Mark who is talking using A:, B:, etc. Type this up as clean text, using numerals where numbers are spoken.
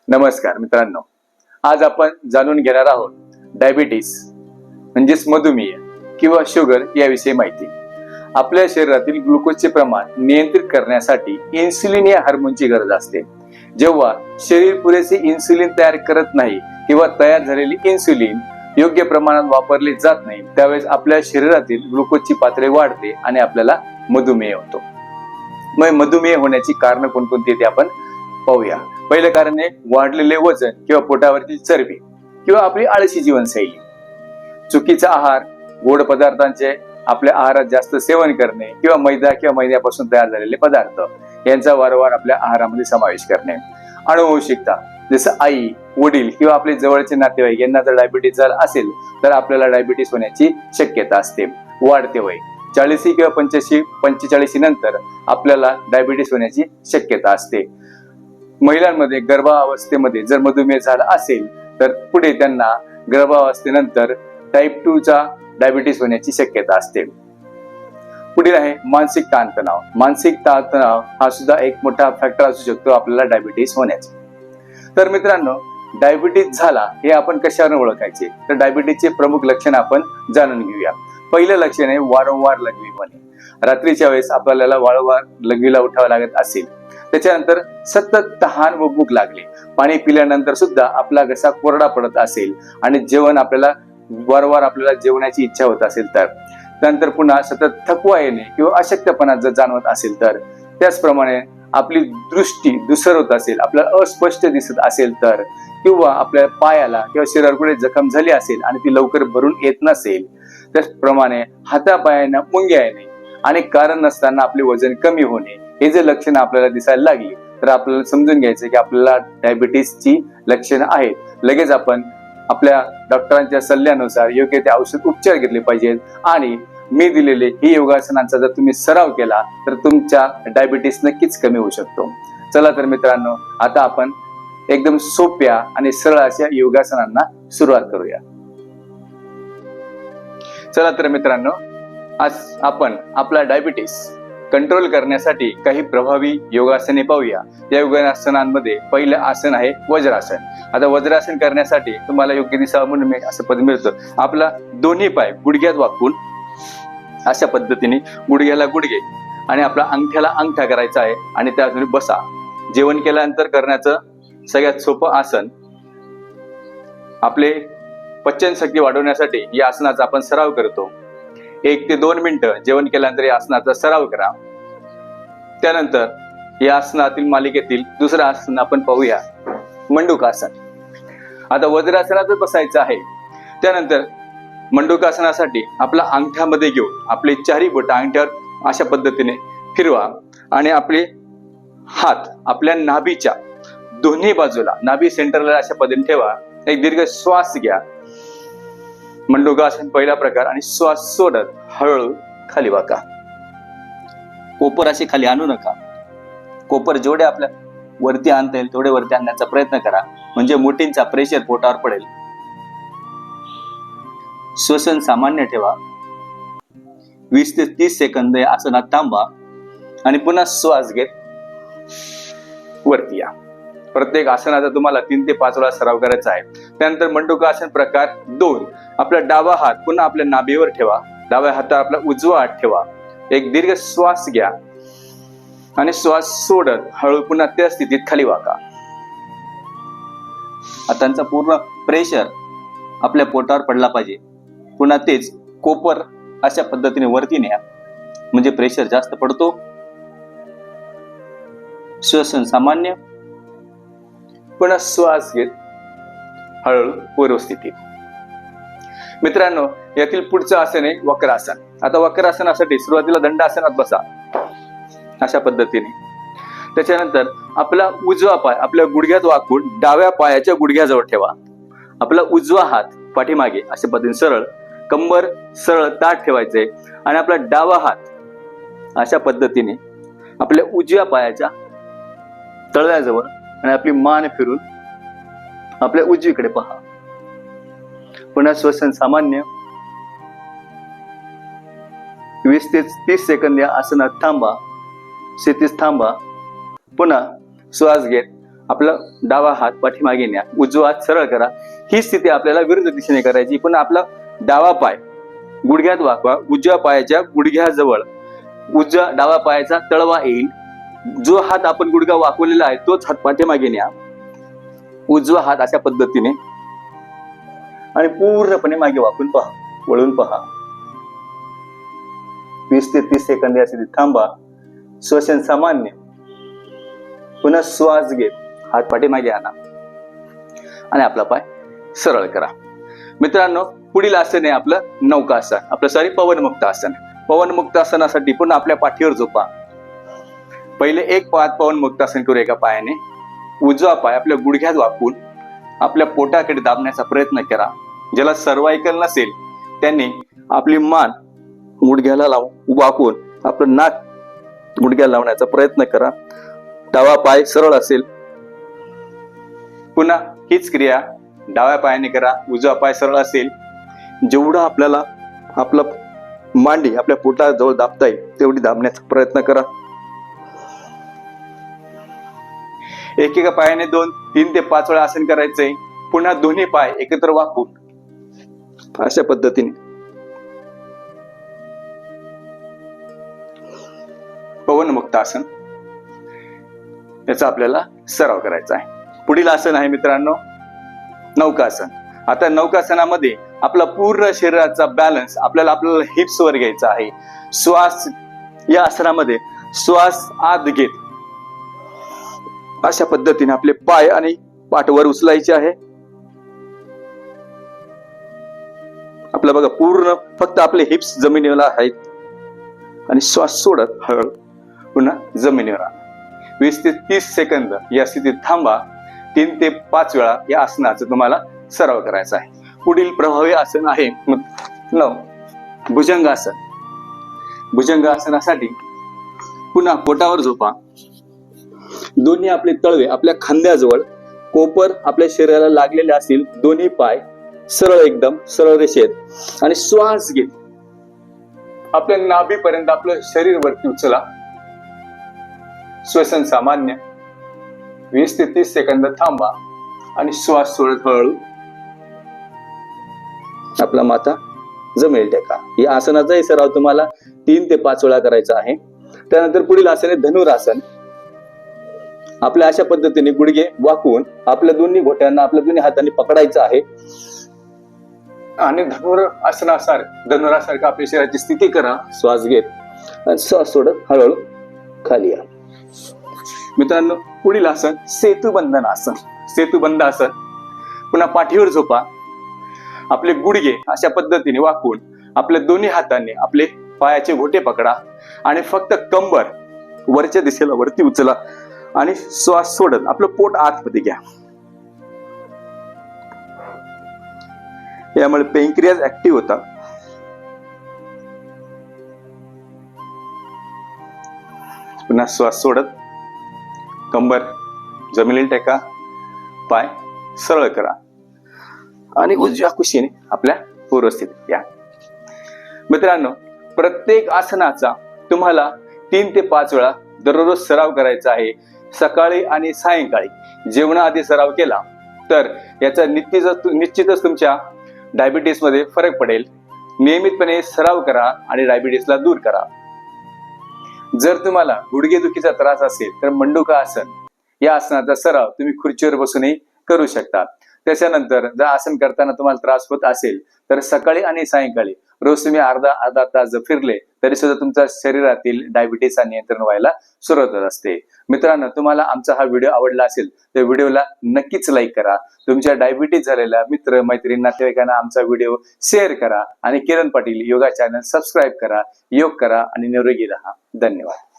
A: नमस्कार मित्रांनो, आज आपण जाणून घेणार आहोत डायबिटीस म्हणजेच मधुमेह किंवा शुगर याविषयी माहिती. आपल्या शरीरातील ग्लुकोजचे प्रमाण नियंत्रित करण्यासाठी इन्सुलिन या हार्मोनची गरज असते. जेव्हा शरीर पुरेसे इन्सुलिन तयार करत नाही किंवा तयार झालेली इन्सुलिन योग्य प्रमाणात वापरली जात नाही, त्यावेळेस आपल्या शरीरातील ग्लुकोजची पातळी वाढते आणि आपल्याला मधुमेह होतो. मग मधुमेह होण्याची कारण कोणकोणती ते आपण पाहूया. पहिलं कारण आहे वाढलेले वजन किंवा पोटावरची चरबी किंवा आपली आळशी जीवनशैली, चुकीचा आहार, गोड पदार्थांचे आपल्या आहारात जास्त सेवन करणे किंवा मैदा किंवा मैद्यापासून तयार झालेले पदार्थ यांचा वारंवार आपल्या आहारामध्ये समावेश करणे, अनुवंशिकता जसं आई, वडील किंवा आपले जवळचे नातेवाईक यांना जर डायबिटीस झाला असेल तर आपल्याला डायबिटीस होण्याची शक्यता असते. वाढते वय 40 किंवा 45 नंतर आपल्याला डायबिटीस होण्याची शक्यता असते. महिलांमध्ये गर्भावस्थेमध्ये जर मधुमेह झाला असेल तर पुढे त्यांना गर्भावस्थेनंतर टाईप 2 चा डायबिटीस होण्याची शक्यता असते. पुढील आहे मानसिक ताणतणाव. मानसिक ताणतणाव हा सुद्धा एक मोठा फॅक्टर असू शकतो आपल्याला डायबिटीस होण्याचा. तर मित्रांनो, डायबिटीस झाला हे आपण कशावर ओळखायचे, तर डायबिटीसचे प्रमुख लक्षण आपण जाणून घेऊया. पहिलं लक्षण आहे वारंवार लघवी होणे. रात्रीच्या वेळेस आपल्याला वारंवार लघवीला उठावं लागत असेल, त्याच्यानंतर सतत तहान व भूक लागली, पाणी पिल्यानंतर सुद्धा आपला घसा कोरडा पडत असेल आणि जेवण आपल्याला वारंवार आपल्याला जेवणाची इच्छा होत असेल तर, त्यानंतर पुन्हा सतत थकवा येणे किंवा अशक्तपणा जर जाणवत असेल तर, त्याचप्रमाणे आपली दृष्टी धूसर होत असेल, आपल्याला अस्पष्ट दिसत असेल तर, किंवा आपल्या पायाला किंवा शरीरावर कुठे जखम झाली असेल आणि ती लवकर भरून येत नसेल, त्याचप्रमाणे हातापायांना मुंग्या येणे आणि कारण नसताना आपले वजन कमी होणे, हे जे लक्षणं आपल्याला दिसायला लागली तर आपल्याला समजून घ्यायचं की आपल्याला डायबिटीसची लक्षणं आहेत. लगेच आपण आपल्या डॉक्टरांच्या सल्ल्यानुसार योग्य ते औषध उपचार घेतले पाहिजेत आणि मी दिलेले ही योगासनांचा जर तुम्ही सराव केला तर तुमचा डायबिटीस नक्कीच कमी होऊ शकतो. चला तर मित्रांनो, आता आपण एकदम सोप्या आणि सरळ अशा योगासनांना सुरुवात करूया. चला तर मित्रांनो, आज आपण आपला डायबिटीस कंट्रोल करण्यासाठी काही प्रभावी योगासने पाहूया. या योगासनांमध्ये पहिलं आसन आहे वज्रासन. आता वज्रासन करण्यासाठी तुम्हाला योग्य दिसावं म्हणून मी असं पद मिळतं. आपला दोन्ही पाय गुडघ्यात वाकून अशा पद्धतीने गुडघ्याला गुडघे आणि आपला अंगठ्याला अंगठा करायचा आहे आणि त्या तुम्ही बसा. जेवण केल्यानंतर करण्याचं सगळ्यात सोपं आसन. आपले पचन शक्ती वाढवण्यासाठी या आसनाचा आपण सराव करतो. 1 ते 2 मिनिटं जेवण केल्यानंतर या आसनाचा सराव करा. त्यानंतर या आसनातील मालिकेतील दुसरं आसन आपण पाहूया, मंडूकासन. आता वज्रासनातच बसायचं आहे. त्यानंतर मंडूकासनासाठी आपला अंगठ्यामध्ये घेऊन आपले चारही बोटं अंगठ्यावर अशा पद्धतीने फिरवा आणि आपले हात आपल्या नाभीच्या दोन्ही बाजूला, नाभी सेंटरला अशा पद्धतीने ठेवा. एक दीर्घ श्वास घ्या. मंडूकासन पहिला प्रकार आणि श्वास सोडत हळूहळू खाली वाका. कोपर अशी खाली आणू नका. कोपर जेवढे आपल्या वरती आणता येईल तेवढे वरती आणण्याचा प्रयत्न करा, म्हणजे मुठींचा प्रेशर पोटावर पडेल. श्वसन सामान्य ठेवा. 20 ते 30 सेकंद या आसनात थांबा आणि पुन्हा श्वास घेत वरती या. प्रत्येक आसनाचा तुम्हाला 3 ते 5 वेळा सराव करायचा आहे. त्यानंतर मंडूकासन प्रकार 2. आपला डावा हात पुन्हा आपल्या नाभीवर ठेवा. डाव्या हातावर आपला उजवा हात ठेवा. एक दीर्घ श्वास घ्या आणि श्वास सोडत हळू पुन्हा त्या स्थितीत खाली वाका. हातांचा पूर्ण प्रेशर आपल्या पोटावर पडला पाहिजे. पुन्हा तेच कोपर अशा पद्धतीने वरती न्या, म्हणजे प्रेशर जास्त पडतो. श्वसन सामान्य. पुन्हा श्वास घेत हळूहळू पूर्वस्थितीत. मित्रांनो, यातील पुढचं आसन आहे वक्रासन. आता वक्रासनासाठी सुरुवातीला दंडासनात बसा अशा पद्धतीने. त्याच्यानंतर आपला उजवा पाय आपल्या गुडघ्यात वाकून डाव्या पायाच्या गुडघ्याजवळ ठेवा. आपला उजवा हात पाठीमागे अशा पद्धतीने सरळ, कंबर सरळ ताठ ठेवायचे आणि आपला डावा हात अशा पद्धतीने आपल्या उजव्या पायाच्या तळव्याजवळ आणि आपली मान फिरून आपल्या उजवीकडे पहा. पुन्हा श्वसन सामान्य. 20 ते 30 सेकंद या आसनात थांबा. स्थितीत थांबा. पुन्हा श्वास घेत आपला डावा हात पाठीमागे न्या, उजवा हात सरळ करा. ही स्थिती आपल्याला विरुद्ध दिशेने करायची. पण आपला डावा पाय गुडघ्यात वाकवा, उजव्या पायाच्या गुडघ्याजवळ डावा पायाचा तळवा येईल. जो हात आपण गुडघा वाकवलेला आहे तोच हात पाठीमागे न्या, उजवा हात अशा पद्धतीने आणि पूर्णपणे मागे वाकून पहा, वळून पहा. 20 ते 30 सेकंद या स्थितीत थांबा. श्वसन सामान्य. पुन्हा श्वास घेत हात पाठीमागे आणा आणि आपला पाय सरळ करा. मित्रांनो, पुढील आसन आहे आपलं नौकासन, आपलं पवनमुक्त आसन. पवनमुक्त आसनासाठी पुन्हा आपल्या पाठीवर झोपा. पहिले एक पाय पवनमुक्त आसन करू एका पायाने. उजवा पाय आपल्या गुडघ्यात वाकून आपल्या पोटाकडे दाबण्याचा प्रयत्न करा. ज्याला सर्वायकल नसेल त्यांनी आपली मान गुडघ्याला वाकून आपलं नाक गुडघ्याला लावण्याचा प्रयत्न करा. डावा पाय सरळ असेल. पुन्हा हीच क्रिया डाव्या पायाने करा. उजवा पाय सरळ असेल. जेवढा आपल्याला आपला मांडी आपल्या पोटाजवळ दाबता येईल तेवढी दाबण्याचा प्रयत्न करा. एकेका पायाने 2, 3 ते 5 वेळा आसन करायचंय. पुन्हा दोन्ही पाय एकत्र वाकून अशा पद्धतीने पवनमुक्त आसन याचा आपल्याला सराव करायचा आहे. पुढील आसन आहे मित्रांनो नौकासन. आता नौकासनामध्ये आपला पूर्ण शरीराचा बॅलन्स आपल्याला हिप्स वर घ्यायचा आहे. श्वास या आसनामध्ये श्वास आत घेत अशा पद्धतीने आपले पाय आणि पाठ वर उचलायचे आहे. आपलं बघा पूर्ण फक्त आपले हिप्स जमिनीवर आहेत आणि श्वास सोडत हळू पुन्हा जमिनीवर आणा. 20 ते 30 सेकंद या स्थितीत थांबा. 3 ते 5 वेळा या आसनाचा तुम्हाला सराव करायचा आहे. पुढील प्रभावी आसन आहे भुजंगासन. भुजंगासनासाठी पुन्हा पोटावर झोपा. दोन्ही आपले तळवे आपल्या खांद्याजवळ, कोपर आपल्या शरीराला लागलेले असतील. दोन्ही पाय सरळ एकदम सरळ रेषेत आणि श्वास घेत आपल्या नाभीपर्यंत आपलं शरीर वरती उचला. श्वसन सामान्य. 20 ते 30 सेकंद थांबा आणि श्वास सोडत हळू आपला माथा जमेल टेका. या आसनाचाही सराव तुम्हाला 3 ते 5 वेळा करायचा आहे. त्यानंतर पुढील आसन आहे धनुरासन. आपल्या अशा पद्धतीने गुडघे वाकवून आपल्या दोन्ही घोट्यांना आपल्या दोन्ही हातांनी पकडायचं आहे आणि धनुरासारखं आपल्या शरीराची स्थिती करा. श्वास घेत आणि श्वास सोडत हळूहळू खाली या. मित्रांनो, पुढील आसन सेतुबंधन आसन. सेतुबंध आसन. पुन्हा पाठीवर झोपा. आपले गुडघे अशा पद्धतीने वाकवून आपल्या दोन्ही हातांनी आपले पायाचे घोटे पकडा आणि फक्त कंबर वरच्या दिशेला वरती उचला आणि श्वास सोडत आपलं पोट आतमध्ये घ्या. यामुळे पेनक्रियाज ऍक्टिव्ह होता. पुन्हा श्वास सोडत कंबर जमिनीला टेका, पाय सरळ करा आणि उजव्या कुशीने आपल्या पूर्वस्थितीत या. मित्रांनो, प्रत्येक आसनाचा तुम्हाला 3 ते 5 वेळा दररोज सराव करायचा आहे. सकाळी आणि सायंकाळी जेवणाआधी सराव केला तर याचा निश्चितच तुमच्या डायबिटीस मध्ये फरक पडेल. नियमितपणे सराव करा आणि डायबिटीसला दूर करा. जर तुम्हाला गुडघेदुखीचा त्रास असेल तर मंडूका आसन या आसनाचा सराव तुम्ही खुर्चीवर बसूनही करू शकता. त्याच्यानंतर जर आसन करताना तुम्हाला त्रास होत असेल तर सकाळी आणि सायंकाळी रोज तुम्ही अर्धा तास जर फिरले तरी सुद्धा तुमच्या शरीरातील डायबिटीसचा नियंत्रण व्हायला सुरुवात होत असते. मित्रांनो, तुम्हाला आमचा हा व्हिडिओ आवडला असेल तर व्हिडिओला नक्कीच लाईक करा. तुमच्या डायबिटीस झालेल्या मित्र मैत्रिणी नातेवाईकांना आमचा व्हिडिओ शेअर करा आणि किरण पाटील योगा चॅनल सबस्क्राईब करा. योग करा आणि निरोगी राहा. धन्यवाद.